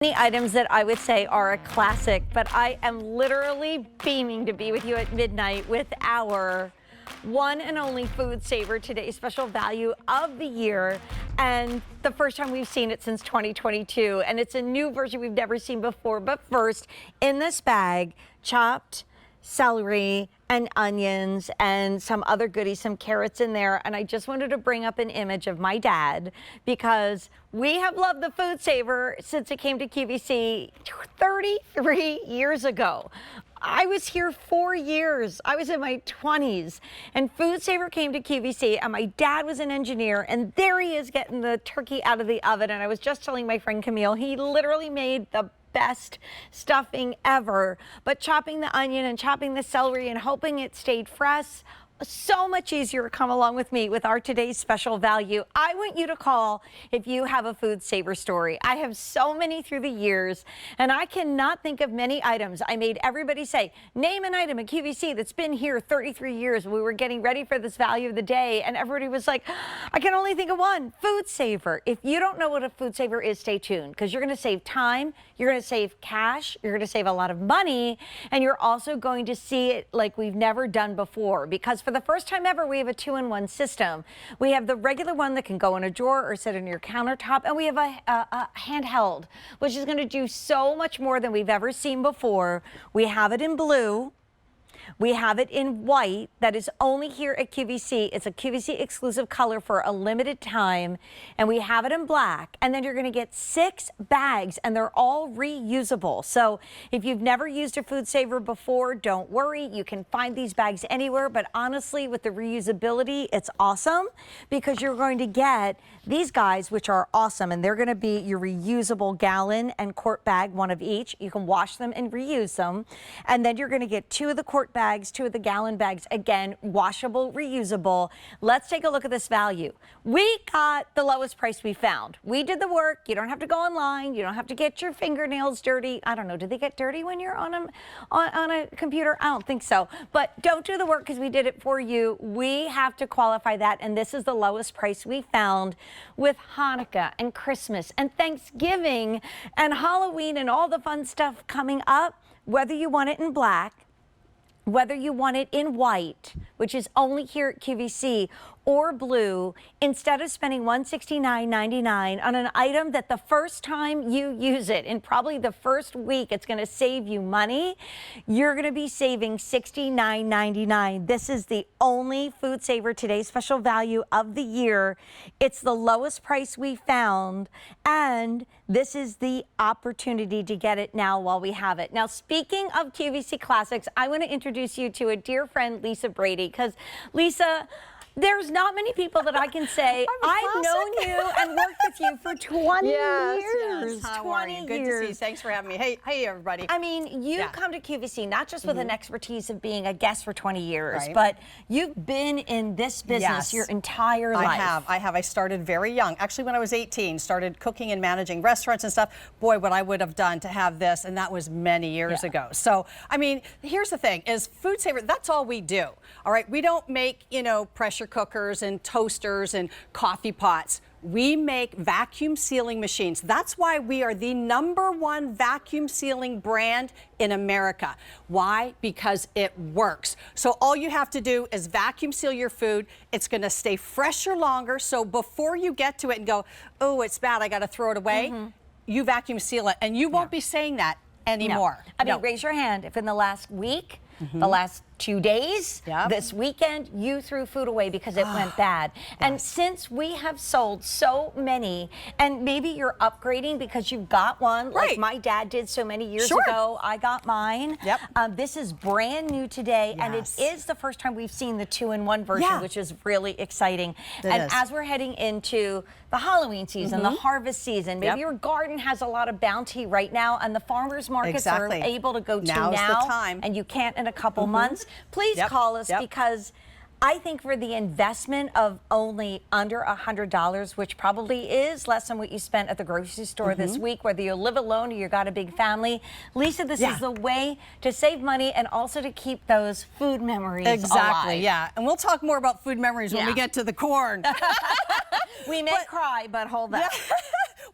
Many items that I would say are a classic, but I am literally beaming to be with you at midnight with our one and only FoodSaver, today's special value of the year, and the first time we've seen it since 2022, and it's a new version we've never seen before. But first, in this bag, chopped celery and onions and some other goodies, some carrots in there. And I just wanted to bring up an image of my dad because we have loved the FoodSaver since it came to QVC 33 years ago. I was here 4 years. I was in my 20s and FoodSaver came to QVC and my dad was an engineer and there he is getting the turkey out of the oven. And I was just telling my friend Camille, he literally made the best stuffing ever, but chopping the onion and chopping the celery and hoping it stayed fresh, so much easier. Come along with me with our today's special value. I want you to call if you have a FoodSaver story. I have so many through the years and I cannot think of many items. I made everybody say, name an item at QVC that's been here 33 years. We were getting ready for this value of the day and everybody was like, I can only think of one, FoodSaver. If you don't know what a FoodSaver is, stay tuned because you're going to save time, you're going to save cash, you're going to save a lot of money, and you're also going to see it like we've never done before because for the first time ever, we have a 2-in-1 system. We have the regular one that can go in a drawer or sit on your countertop, and we have a handheld, which is going to do so much more than we've ever seen before. We have it in blue. We have it in white that is only here at QVC. It's a QVC exclusive color for a limited time. And we have it in black. And then you're going to get 6 bags and they're all reusable. So if you've never used a FoodSaver before, don't worry. You can find these bags anywhere. But honestly, with the reusability, it's awesome because you're going to get these guys, which are awesome. And they're going to be your reusable gallon and quart bag, one of each. You can wash them and reuse them. And then you're going to get 2 of the quart bags, 2 of the gallon bags, again, washable, reusable. Let's take a look at this value. We got the lowest price we found. We did the work. You don't have to go online. You don't have to get your fingernails dirty. I don't know. Do they get dirty when you're on a computer? I don't think so. But don't do the work because we did it for you. We have to qualify that. And this is the lowest price we found with Hanukkah and Christmas and Thanksgiving and Halloween and all the fun stuff coming up. Whether you want it in black, whether you want it in white, which is only here at QVC, or blue, instead of spending $169.99 on an item that the first time you use it, in probably the first week, it's going to save you money, you're going to be saving $69.99. This is the only FoodSaver today's special value of the year. It's the lowest price we found, and this is the opportunity to get it now while we have it. Now, speaking of QVC classics, I want to introduce you to a dear friend, Lisa Brady, because Lisa, there's not many people that I can say I've known you and worked with you for 20 years. Yes. How are you? Good to see you. Thanks for having me. Hey, everybody. I mean, you come to QVC not just with an expertise of being a guest for 20 years, Right. but you've been in this business your entire life. I have. I started very young. Actually, when I was 18, started cooking and managing restaurants and stuff. Boy, what I would have done to have this, and that was many years ago. So, I mean, here's the thing, is FoodSaver, that's all we do. All right, we don't make, pressure cookers and toasters and coffee pots. We make vacuum sealing machines. That's why we are the #1 vacuum sealing brand in America. Why? Because it works. So all you have to do is vacuum seal your food. It's going to stay fresher longer. So before you get to it and go, oh, it's bad, I got to throw it away, you vacuum seal it. And you won't be saying that anymore. No. I mean, raise your hand if in the last week, the last 2 days, this weekend, you threw food away because it went bad. And since we have sold so many, and maybe you're upgrading because you've got one, like my dad did so many years ago, I got mine. This is brand new today, and it is the first time we've seen the 2-in-1 version, which is really exciting. As we're heading into the Halloween season, the harvest season, maybe your garden has a lot of bounty right now, and the farmers markets are able to go to now, the time. and you can't in a couple months. Please call us because I think for the investment of only under $100, which probably is less than what you spent at the grocery store this week, whether you live alone or you got a big family, Lisa, this is the way to save money and also to keep those food memories alive. And we'll talk more about food memories when we get to the corn. We may cry, but hold that.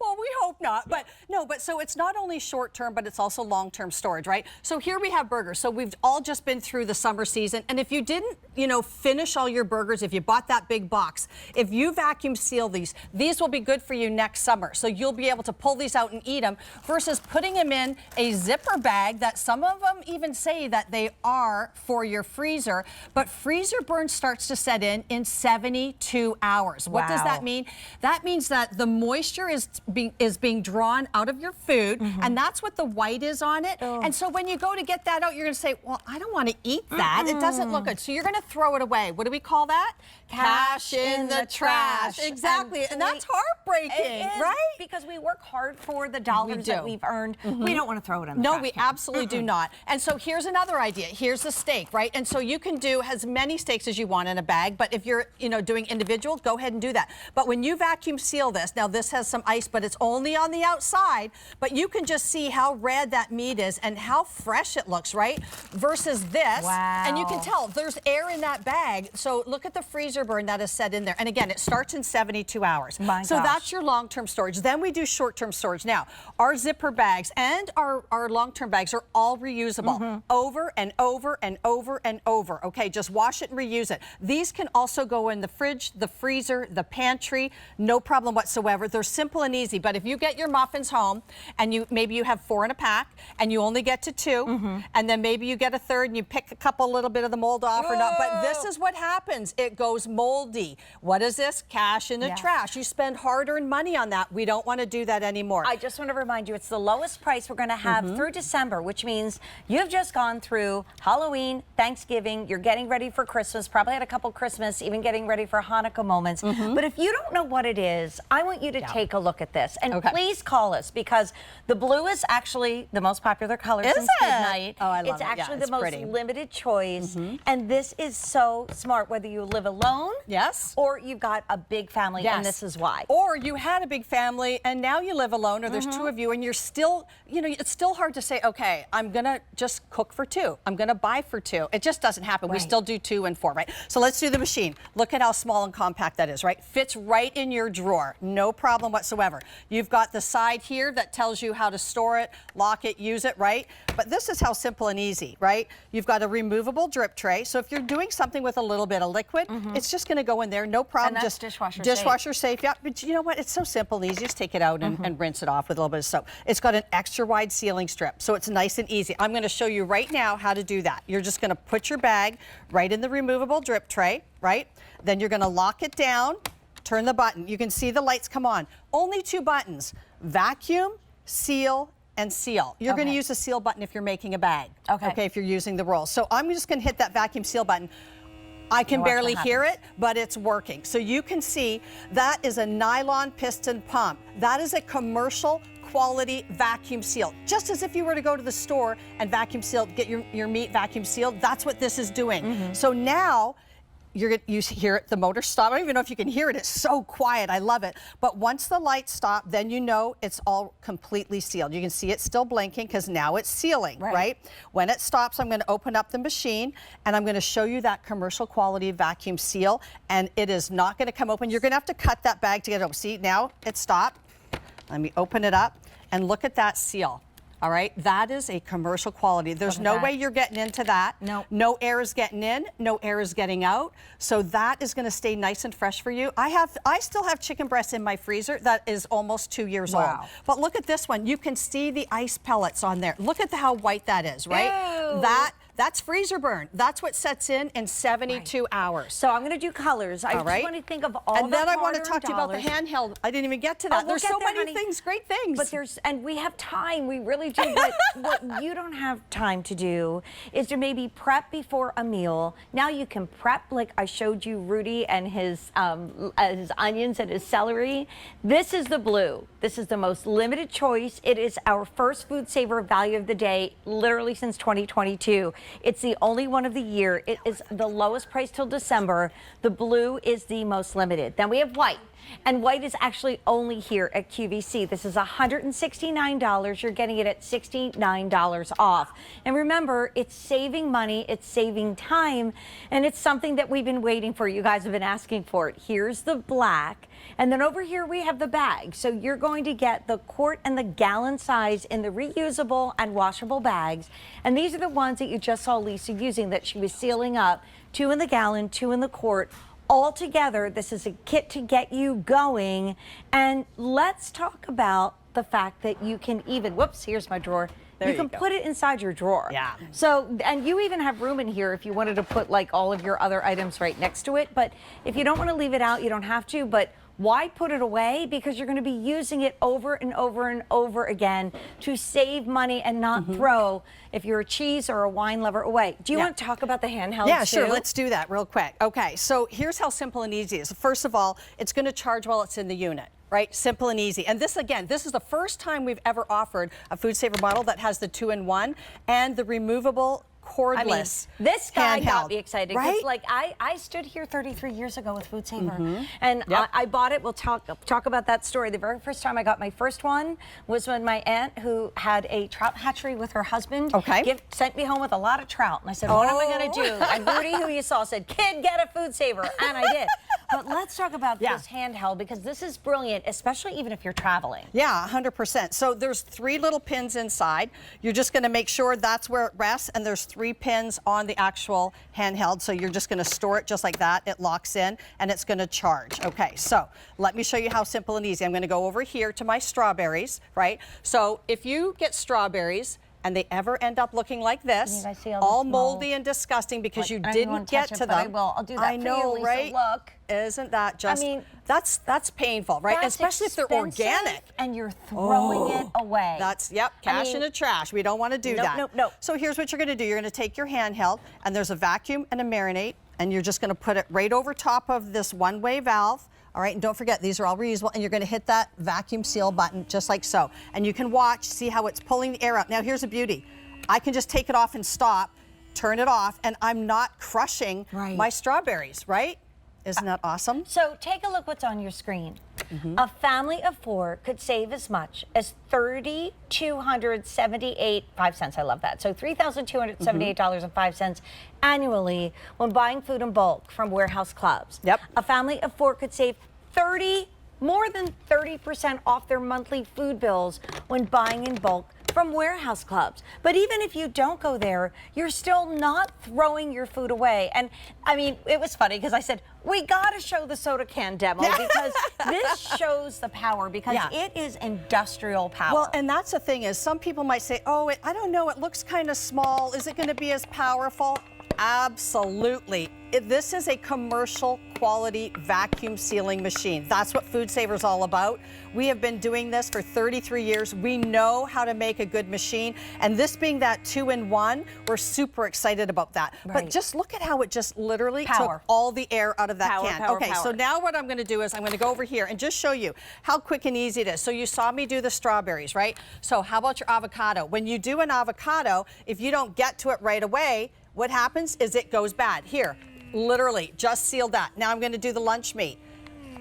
Well, well, we hope not. But no, but so it's not only short-term, but it's also long-term storage, right? So here we have burgers. So we've all just been through the summer season. And if you didn't, finish all your burgers, if you bought that big box, if you vacuum seal these will be good for you next summer. So you'll be able to pull these out and eat them versus putting them in a zipper bag that some of them even say that they are for your freezer. But freezer burn starts to set in 72 hours. What does that mean? That means that the moisture is being drawn out of your food, and that's what the white is on it. And so when you go to get that out, you're going to say, well, I don't want to eat that. It doesn't look good. So you're going to throw it away. What do we call that? Cash in the trash. Exactly. And that's heartbreaking, right? Because we work hard for the dollars that we've earned. We don't want to throw it in the trash. No, we absolutely do not. And so here's another idea. Here's the steak, right? And so you can do as many steaks as you want in a bag, but if you're, doing individuals, go ahead and do that. But when you vacuum seal this, now this has some ice, but it's only on the outside, but you can just see how red that meat is and how fresh it looks, right? Versus this. Wow. And you can tell there's air in that bag. So look at the freezer burn that is set in there. And again, it starts in 72 hours. So that's your long-term storage. Then we do short-term storage. Now, our zipper bags and our long-term bags are all reusable over and over and over and over. Okay, just wash it and reuse it. These can also go in the fridge, the freezer, the pantry, no problem whatsoever. They're simple and easy. But if you get your muffins home and maybe you have 4 in a pack and you only get to 2, and then maybe you get a third and you pick a little bit of the mold off or not. But this is what happens. It goes moldy. What is this? Cash in the trash. You spend hard-earned money on that. We don't want to do that anymore. I just want to remind you, it's the lowest price we're going to have through December, which means you've just gone through Halloween, Thanksgiving, you're getting ready for Christmas, probably had a couple Christmas, even getting ready for Hanukkah moments. But if you don't know what it is, I want you to take a look at this. And please call us, because the blue is actually the most popular color since midnight. Oh, I love it's it. Actually the most limited choice. And this is so smart, whether you live alone or you've got a big family, and this is why. Or you had a big family and now you live alone, or there's 2 of you and you're still, it's still hard to say, okay, I'm going to just cook for 2. I'm going to buy for 2. It just doesn't happen. We still do 2 and 4, right? So let's do the machine. Look at how small and compact that is, right? Fits right in your drawer. No problem whatsoever. You've got the side here that tells you how to store it, lock it, use it, right? But this is how simple and easy, right? You've got a removable drip tray. So if you're doing something with a little bit of liquid, it's just going to go in there, no problem. And that's dishwasher safe. Yeah, but you know what? It's so simple and easy. Just take it out and rinse it off with a little bit of soap. It's got an extra wide sealing strip, so it's nice and easy. I'm going to show you right now how to do that. You're just going to put your bag right in the removable drip tray, right? Then you're going to lock it down, turn the button. You can see the lights come on. Only 2 buttons: vacuum, seal, and seal. You're going to use the seal button if you're making a bag. Okay, if you're using the roll. So I'm just going to hit that vacuum seal button. I can barely hear it, but it's working. So you can see that is a nylon piston pump. That is a commercial quality vacuum seal. Just as if you were to go to the store and vacuum seal, get your meat vacuum sealed, that's what this is doing. So now, you hear it, the motor stop. I don't even know if you can hear it. It's so quiet. I love it. But once the lights stop, then you know it's all completely sealed. You can see it still blinking because now it's sealing, right? When it stops, I'm going to open up the machine and I'm going to show you that commercial quality vacuum seal, and it is not going to come open. You're going to have to cut that bag to get it open. See, now it stopped. Let me open it up and look at that seal. All right, that is a commercial quality. There's no way you're getting into that. No air is getting in, no air is getting out. So that is going to stay nice and fresh for you. I still have chicken breasts in my freezer that is almost 2 years old. But look at this one. You can see the ice pellets on there. Look at how white that is, right? That's freezer burn. That's what sets in 72 hours. So I'm going to do colors. I just want to think of all and then I want to talk to you about the handheld. I didn't even get to that. There's so many things, great things. But and we have time. We really do. But what you don't have time to do is to maybe prep before a meal. Now you can prep, like I showed you Rudy and his onions and his celery. This is the blue. This is the most limited choice. It is our first food saver value of the day, literally since 2022. It's the only one of the year. It is the lowest price till December. The blue is the most limited. Then we have white. And white is actually only here at QVC. This is $169. You're getting it at $69 off. And remember, it's saving money, it's saving time, and it's something that we've been waiting for. You guys have been asking for it. Here's the black. And then over here we have the bag. So you're going to get the quart and the gallon size in the reusable and washable bags. And these are the ones that you just saw Lisa using that she was sealing up. 2 in the gallon, 2 in the quart. All together, this is a kit to get you going. And let's talk about the fact that you can even, whoops, here's my drawer. You can put it inside your drawer. Yeah. So, and you even have room in here if you wanted to put like all of your other items right next to it. But if you don't want to leave it out, you don't have to. But why put it away? Because you're going to be using it over and over and over again to save money and not throw, if you're a cheese or a wine lover, away. Do you want to talk about the handheld Yeah, too? sure. Let's do that real quick. Okay, so here's how simple and easy it is. First of all, it's going to charge while it's in the unit. Right? Simple and easy. And this, again, this is the first time we've ever offered a FoodSaver model that has the 2-in-1 and the removable cordless. I mean, this guy handheld, got me excited. right? Like I stood here 33 years ago with FoodSaver, and I bought it. We'll talk about that story. The very first time I got my first one was when my aunt, who had a trout hatchery with her husband, sent me home with a lot of trout. And I said, what am I going to do? And Rudy, who you saw, said, kid, get a FoodSaver. And I did. But let's talk about this handheld, because this is brilliant, especially even if you're traveling. Yeah, 100%. So there's 3 little pins inside. You're just going to make sure that's where it rests, and there's 3 pins on the actual handheld. So you're just going to store it just like that. It locks in and it's going to charge. Okay, so let me show you how simple and easy. I'm going to go over here to my strawberries, right? So if you get strawberries and they ever end up looking like this, all moldy and disgusting because you didn't get to them. I will. I'll do that I know, for you, Lisa. right? Look. Isn't that just, I mean, that's painful, right? That's especially if they're organic. And you're throwing it away. That's, cash in the trash. We don't want to do that. Nope. So here's what you're going to do. You're going to take your handheld, and there's a vacuum and a marinate, and you're just going to put it right over top of this one-way valve. All right, and don't forget, these are all reusable, and you're going to hit that vacuum seal button just like so. And you can watch, see how it's pulling the air out. Now, here's the beauty. I can just take it off and stop, turn it off, and I'm not crushing my strawberries, right? Isn't that awesome? So take a look what's on your screen. A family of 4 could save as much as $3,278.05. I love that. So $3,278.05 annually when buying food in bulk from warehouse clubs. A family of 4 could save more than 30% off their monthly food bills when buying in bulk from warehouse clubs. But even if you don't go there, you're still not throwing your food away. And I mean, it was funny because I said, we got to show the soda can demo because this shows the power, because it is industrial power. Well, and that's the thing is, some people might say, oh, I don't know, it looks kind of small. Is it going to be as powerful? Absolutely. This is a commercial quality vacuum sealing machine. That's what FoodSaver is all about. We have been doing this for 33 years. We know how to make a good machine. And this being that 2-in-1, we're super excited about that. But just look at how it just literally took all the air out of that can. So now what I'm going to do is I'm going to go over here and just show you how quick and easy it is. So you saw me do the strawberries, right? So how about your avocado? When you do an avocado, if you don't get to it right away, what happens is it goes bad. Here, literally, just sealed that. Now I'm going to do the lunch meat.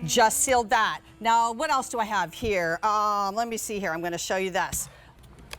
Just sealed that. Now, what else do I have here? Let me see here. I'm going to show you this.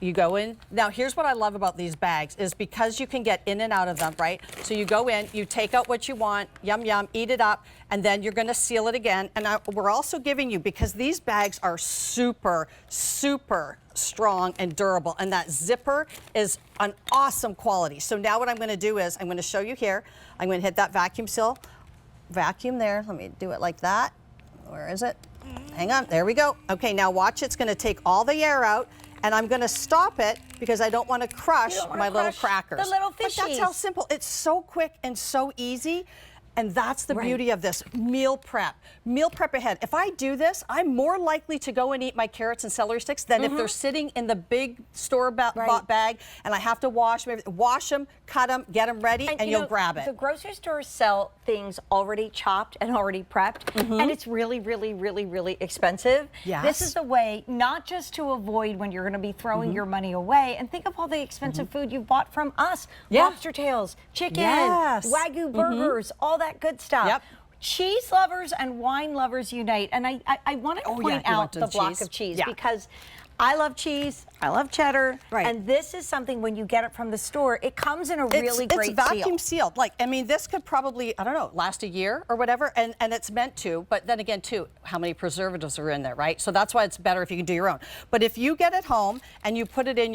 You go in. Now, here's what I love about these bags is because you can get in and out of them, right? So you go in, you take out what you want, yum, yum, eat it up, and then you're going to seal it again. And we're also giving you, because these bags are super, super strong and durable, and that zipper is an awesome quality. So now what I'm going to do is I'm going to show you here. I'm going to hit that vacuum seal. Vacuum there. Let me do it like that. Where is it? Hang on. There we go. Okay, now watch. It's going to take all the air out. And I'm going to stop it because I don't want to crush my little crackers. The little fishies. But that's how simple. It's so quick and so easy. And that's the beauty of this meal prep. Meal prep ahead. If I do this, I'm more likely to go and eat my carrots and celery sticks than if they're sitting in the big store-bought bag and I have to wash them, cut them, get them ready, and you'll grab it. The grocery stores sell things already chopped and already prepped, and it's really, really, really, really expensive. This is the way, not just to avoid when you're going to be throwing your money away, and think of all the expensive food you've bought from us. Lobster tails, chicken, Wagyu burgers, all that good stuff. cheese lovers and wine lovers unite. And I want to point out the block of cheese because I love cheese, I love cheddar, and this is something when you get it from the store, it comes in a really great seal. It's vacuum sealed. Like, I mean, this could probably, I don't know, last a year or whatever, and it's meant to, but then again, too, how many preservatives are in there, right? So that's why it's better if you can do your own. But if you get it home and you put it in your